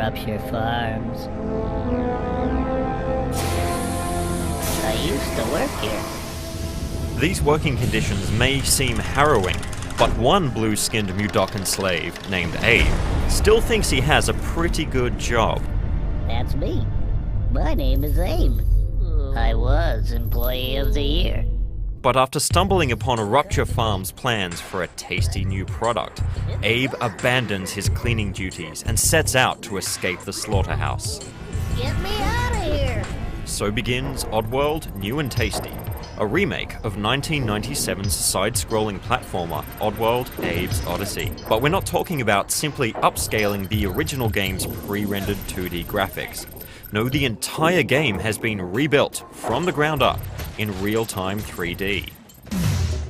interrupt your farms. I used to work here. These working conditions may seem harrowing, but one blue-skinned Mudokan slave, named Abe, still thinks he has a pretty good job. That's me. My name is Abe. I was Employee of the Year. But after stumbling upon Rupture Farm's plans for a tasty new product, Abe abandons his cleaning duties and sets out to escape the slaughterhouse. Get me out of here! So begins Oddworld New and Tasty, a remake of 1997's side-scrolling platformer Oddworld Abe's Odyssey. But we're not talking about simply upscaling the original game's pre-rendered 2D graphics. No, the entire game has been rebuilt from the ground up in real-time 3D.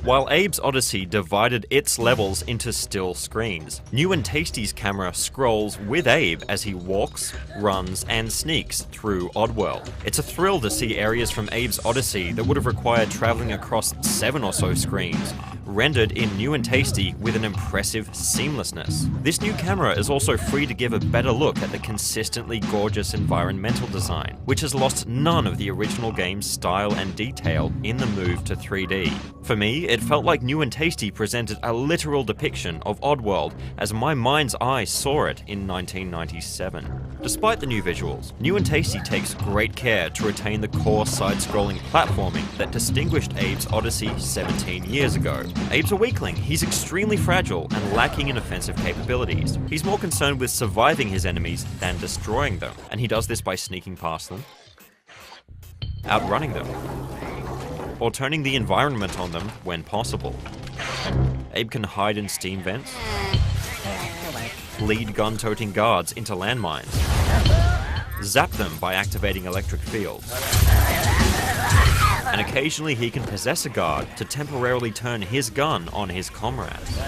While Abe's Odyssey divided its levels into still screens, New and Tasty's camera scrolls with Abe as he walks, runs, and sneaks through Oddworld. It's a thrill to see areas from Abe's Odyssey that would have required traveling across 7 or so screens, rendered in New and Tasty with an impressive seamlessness. This new camera is also free to give a better look at the consistently gorgeous environmental design, which has lost none of the original game's style and detail in the move to 3D. For me, it felt like New and Tasty presented a literal depiction of Oddworld as my mind's eye saw it in 1997. Despite the new visuals, New and Tasty takes great care to retain the core side-scrolling platforming that distinguished Abe's Odyssey 17 years ago. Abe's a weakling, he's extremely fragile and lacking in offensive capabilities. He's more concerned with surviving his enemies than destroying them, and he does this by sneaking past them, outrunning them, or turning the environment on them when possible. Abe can hide in steam vents, lead gun-toting guards into landmines, zap them by activating electric fields, and occasionally he can possess a guard to temporarily turn his gun on his comrades.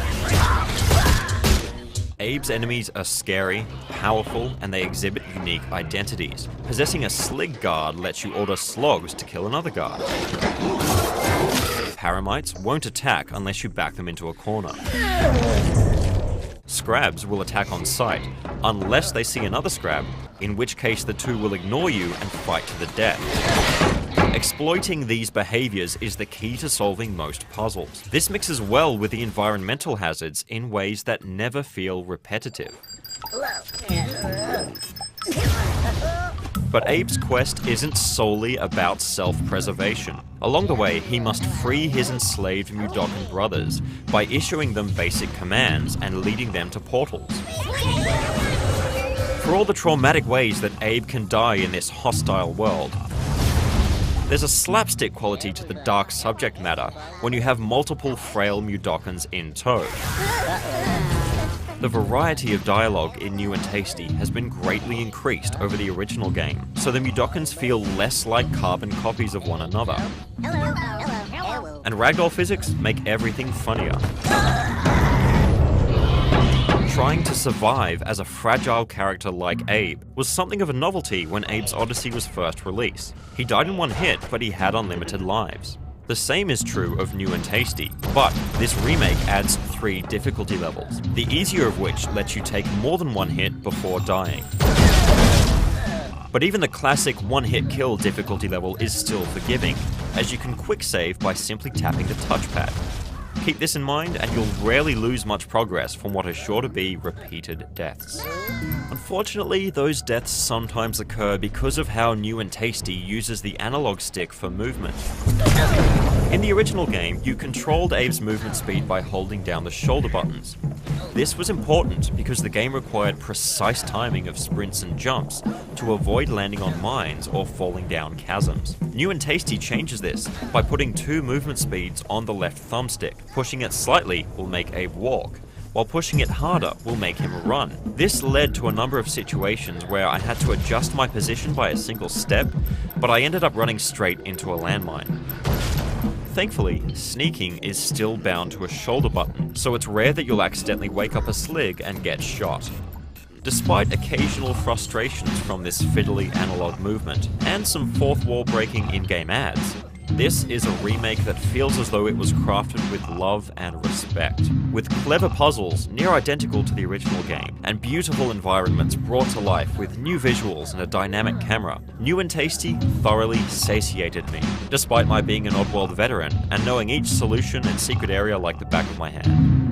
Abe's enemies are scary, powerful, and they exhibit unique identities. Possessing a slig guard lets you order slogs to kill another guard. Paramites won't attack unless you back them into a corner. Scrabs will attack on sight, unless they see another Scrab, in which case the two will ignore you and fight to the death. Exploiting these behaviors is the key to solving most puzzles. This mixes well with the environmental hazards in ways that never feel repetitive. But Abe's quest isn't solely about self-preservation. Along the way, he must free his enslaved Mudokan brothers by issuing them basic commands and leading them to portals. For all the traumatic ways that Abe can die in this hostile world, there's a slapstick quality to the dark subject matter when you have multiple frail Mudokans in tow. The variety of dialogue in New and Tasty has been greatly increased over the original game, so the Mudokans feel less like carbon copies of one another. And ragdoll physics make everything funnier. Trying to survive as a fragile character like Abe was something of a novelty when Abe's Odyssey was first released. He died in one hit, but he had unlimited lives. The same is true of New and Tasty, but this remake adds 3 difficulty levels, the easier of which lets you take more than one hit before dying. But even the classic one-hit kill difficulty level is still forgiving, as you can quick save by simply tapping the touchpad. Keep this in mind and you'll rarely lose much progress from what are sure to be repeated deaths. Unfortunately, those deaths sometimes occur because of how New and Tasty uses the analog stick for movement. In the original game, you controlled Abe's movement speed by holding down the shoulder buttons. This was important because the game required precise timing of sprints and jumps to avoid landing on mines or falling down chasms. New and Tasty changes this by putting 2 movement speeds on the left thumbstick. Pushing it slightly will make Abe walk, while pushing it harder will make him run. This led to a number of situations where I had to adjust my position by a single step, but I ended up running straight into a landmine. Thankfully, sneaking is still bound to a shoulder button, so it's rare that you'll accidentally wake up a slig and get shot. Despite occasional frustrations from this fiddly analog movement, and some fourth wall breaking in-game ads, This is a remake that feels as though it was crafted with love and respect, with clever puzzles near identical to the original game, and beautiful environments brought to life with new visuals and a dynamic camera. New and Tasty thoroughly satiated me, despite my being an Oddworld veteran and knowing each solution and secret area like the back of my hand.